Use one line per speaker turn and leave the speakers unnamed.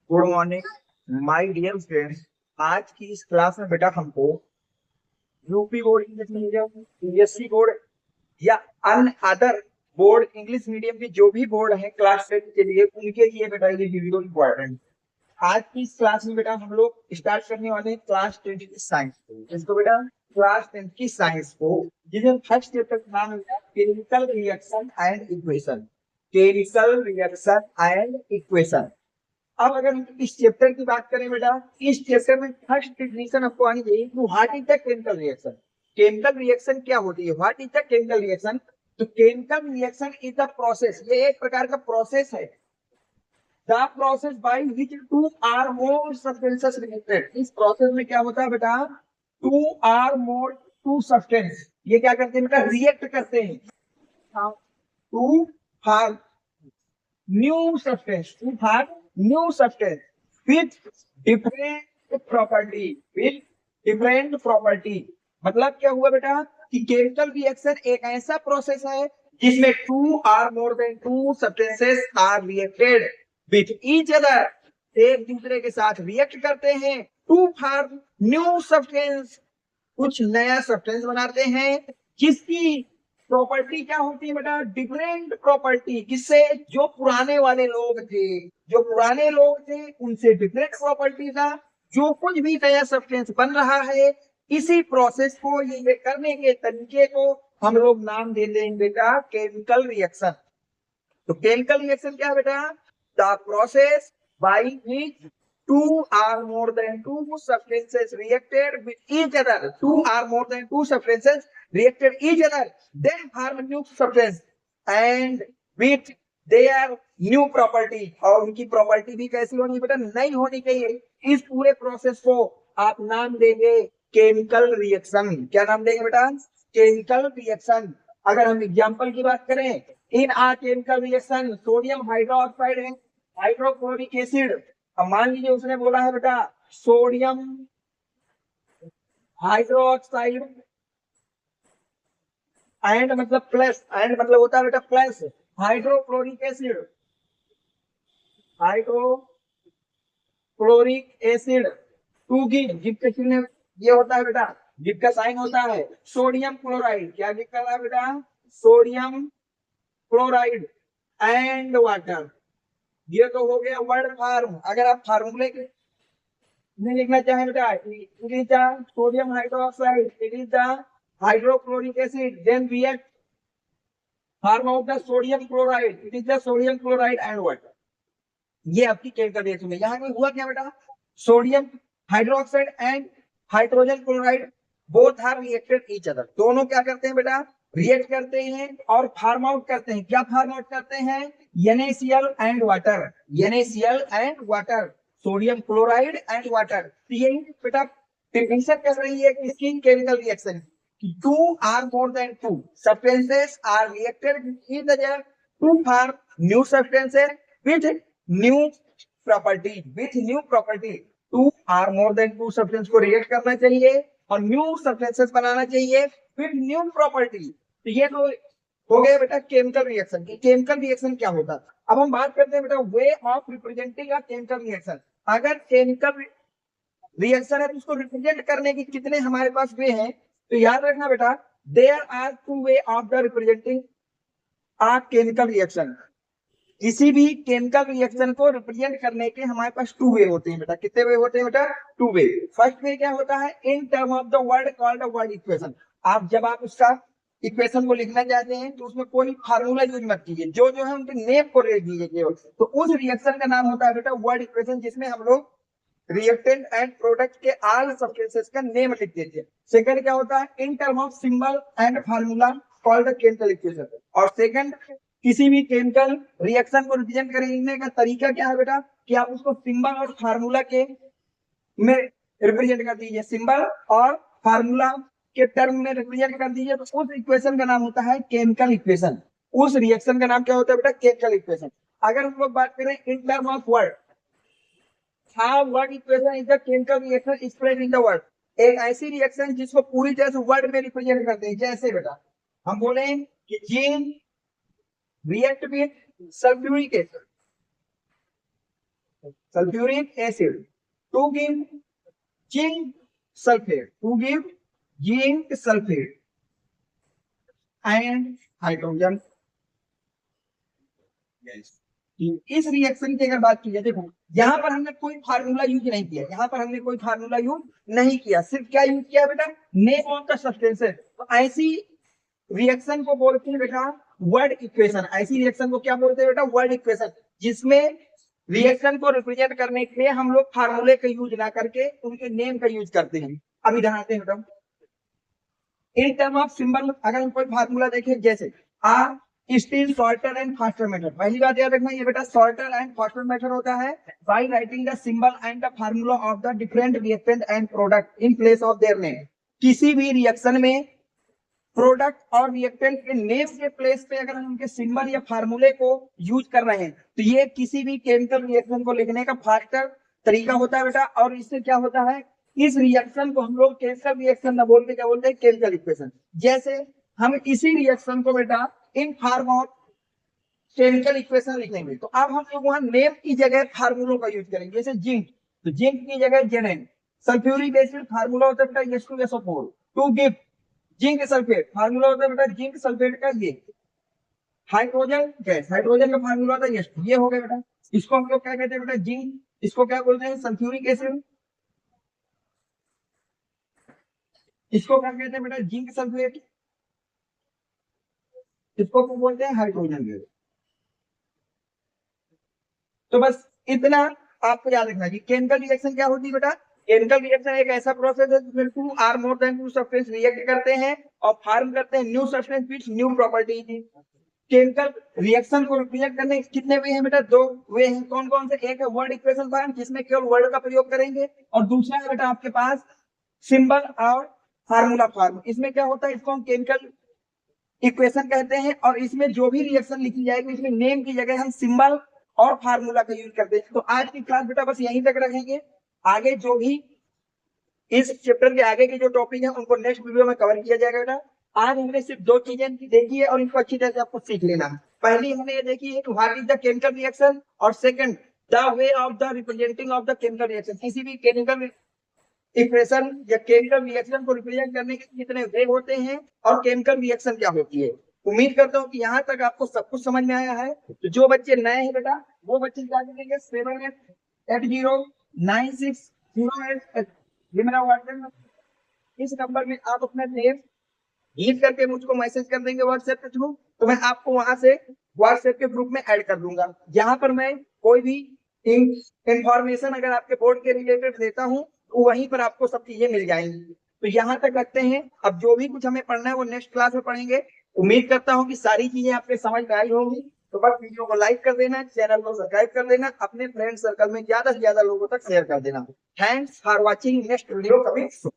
Good morning my dear friends. आज की इस क्लास में बेटा हमको UP board English medium, CBSE board या अन्य अदर बोर्ड इंग्लिश मीडियम के जो भी बोर्ड है क्लास 10 के लिए, उनके लिए बेटा ये वीडियो इम्पोर्टेंट। आज की इस क्लास में बेटा हम लोग स्टार्ट करने वाले हैं क्लास 10 की साइंस को। इसको बेटा क्लास 10 की साइंस को, जिसमें फर्स्ट चैप्टर का नाम है chemical reaction and equation. Chemical reaction and equation. अब अगर हम इस चैप्टर की बात करें बेटा, इस चैप्टर में फर्स्ट डिफिनेशन आपको आनी चाहिए कि what is the chemical reaction. Chemical reaction क्या होती है, what is the chemical reaction. तो chemical reaction is the process, ये एक प्रकार का प्रोसेस है। The process by which two or more substances reacted. इस प्रोसेस में क्या होता है बेटा, two or more two substance ये क्या करते हैं बेटा, रिएक्ट करते हैं to form new substance to have new substance with different property, with different property। मतलब क्या हुआ बेटा कि केमिकल रिएक्शन एक ऐसा प्रोसेस है जिसमें two or more than two substances are reacted with each other, एक दूसरे के साथ रिएक्ट करते हैं टू फॉर्म न्यू सब्सटेंस, कुछ नया सब्सटेंस बनाते हैं जिसकी प्रॉपर्टी क्या होती है बेटा, डिफरेंट प्रॉपर्टी। किससे, जो पुराने वाले लोग थे, जो पुराने लोग थे उनसे डिफरेंट प्रॉपर्टी था। जो कुछ भी नया सब्सटेंस बन रहा है, इसी प्रोसेस को, ये करने के तरीके को हम लोग नाम देते हैं बेटा केमिकल रिएक्शन। तो केमिकल रिएक्शन क्या है बेटा, the process by which two or more than two substances reacted with each other, two or more than two substances reacted each other, then form a new substance and with their new property। और उनकी property भी कैसी होनी बेटा, नई होनी चाहिए। इस पूरे प्रोसेस को आप नाम देंगे केमिकल रिएक्शन। क्या नाम देंगे बेटा, केमिकल रिएक्शन। अगर हम एग्जांपल की बात करें, in a chemical reaction sodium hydroxide है, हाइड्रोक्लोरिक एसिड। अब मान लीजिए उसने बोला है बेटा सोडियम हाइड्रोक्साइड एंड मतलब प्लस, एंड मतलब होता है बेटा plus hydrochloric acid, hydrochloric acid to give, जिसका चिन्ह ये होता है बेटा, जिसका साइन होता है सोडियम क्लोराइड। क्या लिख रहा है बेटा, सोडियम क्लोराइड एंड वाटर। ये तो हो गया वर्ड फार्म। अगर आप फार्मूले के में लिखना चाहें बेटा, it is the sodium hydroxide, it is the hydrochloric acid, then react form out the sodium chloride, it is the sodium chloride and water. ये आपकी केमिकल रिएक्शन है। यहाँ पे हुआ क्या बेटा, sodium hydroxide and hydrogen chloride both are reacted each other. दोनों क्या करते हैं बेटा, रिएक्ट करते हैं और फार्म आउट करते हैं। क्या फार्म आउट करते हैं, NaCl and water, NaCl and water, sodium chloride and water. तो यही बेटा डिफिनेशन कर रही है किसकी, chemical reaction. Two or more than two substances are reacted with each other to form new substances with new property, with new property. Two or more than two substance को react करना चाहिए और new substances बनाना चाहिए with new property. तो ये तो हो गया बेटा केमिकल रिएक्शन। केमिकल रिएक्शन क्या होता है। अब हम बात करते हैं बेटा way of representing a chemical reaction. अगर केमिकल रिएक्शन है तो उसको रिप्रेजेंट करने की कितने हमारे पास वे हैं, तो याद रखना बेटा there are two way of the representing a chemical reaction. किसी भी केमिकल रिएक्शन को रिप्रेजेंट करने के हमारे पास टू वे होते हैं बेटा। कितने वे होते हैं बेटा, टू वे। फर्स्ट वे क्या होता है, in term of the word called word equation. आप जब आप उसका इक्वेशन को लिखना चाहते हैं तो उसमें कोई फार्मूला यूज मत कीजिए, जो जो है उनके नेम को ले दीजिए केवल। तो उस रिएक्शन का नाम होता है बेटा वर्ड इक्वेशन, जिसमें हम लोग रिएक्टेंट एंड प्रोडक्ट के ऑल सब्सटेंसेस का नेम लिख देते हैं। सेकंड क्या होता है, in term of symbol and formula called the chemical equation. और सेकंड, किसी भी केमिकल रिएक्शन को रिप्रेजेंट करने का तरीका क्या है बेटा, कि आप उसको सिंबल और फार्मूला के में रिप्रेजेंट कर दीजिए, सिंबल और फार्मूला के टर्म में रिप्रेजेंट कर दीजिए, तो उस इक्वेशन का नाम होता है केमिकल इक्वेशन। उस रिएक्शन का नाम क्या होता है बेटा, केमिकल इक्वेशन। अगर हम लोग बात करें in term of word, how what equation is the chemical reaction expressed in the word। एक ऐसी रिएक्शन जिसको पूरी तरह से वर्ड में रिप्रेजेंट करते हैं। जैसे बेटा हम बोले कि gene react with sulphuric acid, sulfuric acid to give zinc sulfate, to give zinc sulfate and hydrogen। इस रिएक्शन की अगर बात की जाए, देखो यहाँ पर हमने कोई फार्मूला यूज नहीं किया, यहाँ पर हमने कोई फार्मूला यूज नहीं किया, सिर्फ क्या यूज किया बेटा, नेम ऑफ द सब्सटेंसेस। तो ऐसी रिएक्शन को बोलते हैं बेटा वर्ड इक्वेशन। ऐसी रिएक्शन को क्या बोलते हैं बेटा, वर्ड इक्वेशन, जिसमें रिएक्शन को रिप्रेजेंट करने के लिए हम लोग फार्मूले का यूज ना करके उनके नेम का यूज करते हैं। अब इधर आते हैं बेटा, इन टर्म ऑफ सिंबल अगर हम कोई फार्मूला देखें, जैसे or still shorter and faster method, पहली बात याद रखना ये बेटा शॉर्टर एंड फास्टर मेथड होता है by writing the symbol and the formula of the different reactant and product in place of their name. किसी भी रिएक्शन में प्रोडक्ट और रिएक्टेंट के नेम के प्लेस पे अगर हम उनके सिंबल या फार्मूले को यूज कर रहे हैं तो ये किसी भी केमिकल रिएक्शन को लिखने का फास्टर तरीका होता है बेटा। और इससे क्या होता है, इस रिएक्शन को हम लोग केमिकल रिएक्शन न बोल के क्या बोलते हैं, केमिकल इक्वेशन। जैसे हम इसी रिएक्शन को बेटा in form of chemical equation लिखेंगे, तो अब हम लोग वहां नेम की जगह फार्मूलों का यूज करेंगे। जैसे जिंक, तो जिंक की जगह जेनेन, सल्फ्यूरिक एसिड फार्मूला होता है बेटा H2SO4, to give zinc sulphate formula होता है बेटा जिंक सल्फेट का ये। हाइड्रोजन गैस, हाइड्रोजन का फार्मूला होता है H2, ये हो गया बेटा। इसको हम लोग क्या कहते हैं बेटा, जिंक, इसको क्या बोलते हैं, सल्फ्यूरिक एसिड, इसको क्या कहते हैं बेटा, जिंक सल्फेट, इसको क्या बोलते हैं, हाइड्रोजन गैस। तो बस इतना आपको याद रखना कि केमिकल रिएक्शन क्या होती है बेटा, केमिकल रिएक्शन एक ऐसा प्रोसेस है जिसमें two or more than two substance react करते हैं और फॉर्म करते हैं new substance with new properties. Chemical reaction को रिप्रेजेंट करने के कितने वे हैं बेटा, दो वे हैं। कौन कौन से, एक है वर्ड इक्वेशन फॉर्म जिसमें केवल वर्ड का प्रयोग करेंगे, और दूसरा है बेटा आपके पास सिंबल और फार्मूला फॉर्म। इसमें क्या होता है, इसको हम केमिकल इक्वेशन कहते हैं, और इसमें जो भी रिएक्शन लिखी जाएगी इसमें नेम की जगह हम सिंबल और फार्मूला का यूज करते हैं। तो आज की क्लास बेटा बस यहीं तक रखेंगे, आगे जो भी इस चैप्टर के आगे के जो टॉपिक है उनको नेक्स्ट वीडियो में कवर किया जाएगा बेटा। आज हमने सिर्फ दो चीजें देखी है और इनको अच्छी तरह से आपको सीख लेना है। पहली हमने ये देखी है what is the chemical reaction, और second the way of the representing of the chemical reaction. किसी भी केमिकल इक्वेशन या केमिकल रिएक्शन को रिप्रेजेंट करने के कितने वे होते हैं और केमिकल रिएक्शन क्या होती है। उम्मीद करता हूँ कि यहाँ तक आपको सब कुछ समझ में आया है। तो जो बच्चे नए हैं बेटा वो बच्चे क्या करेंगे, 78809608, ये मेरा व्हाट्सएप, इस नंबर में आप अपना नेम लिख करके मुझको मैसेज कर देंगे व्हाट्सएप के थ्रू, तो मैं आपको वहां से व्हाट्सएप के ग्रुप में ऐड कर दूंगा। यहाँ पर मैं कोई भी इंफॉर्मेशन अगर आपके बोर्ड के रिलेटेड देता हूँ तो वहीं पर आपको सब चीजें मिल जाएंगी। तो यहाँ तक रखते हैं, अब जो भी कुछ हमें पढ़ना है वो नेक्स्ट क्लास में पढ़ेंगे। उम्मीद करता हूँ कि सारी चीजें आपके समझ में आई होंगी। तो बस वीडियो को लाइक कर देना, चैनल को सब्सक्राइब कर देना, अपने फ्रेंड सर्कल में ज्यादा से ज्यादा लोगों तक शेयर कर देना। Thanks for watching, next video coming soon.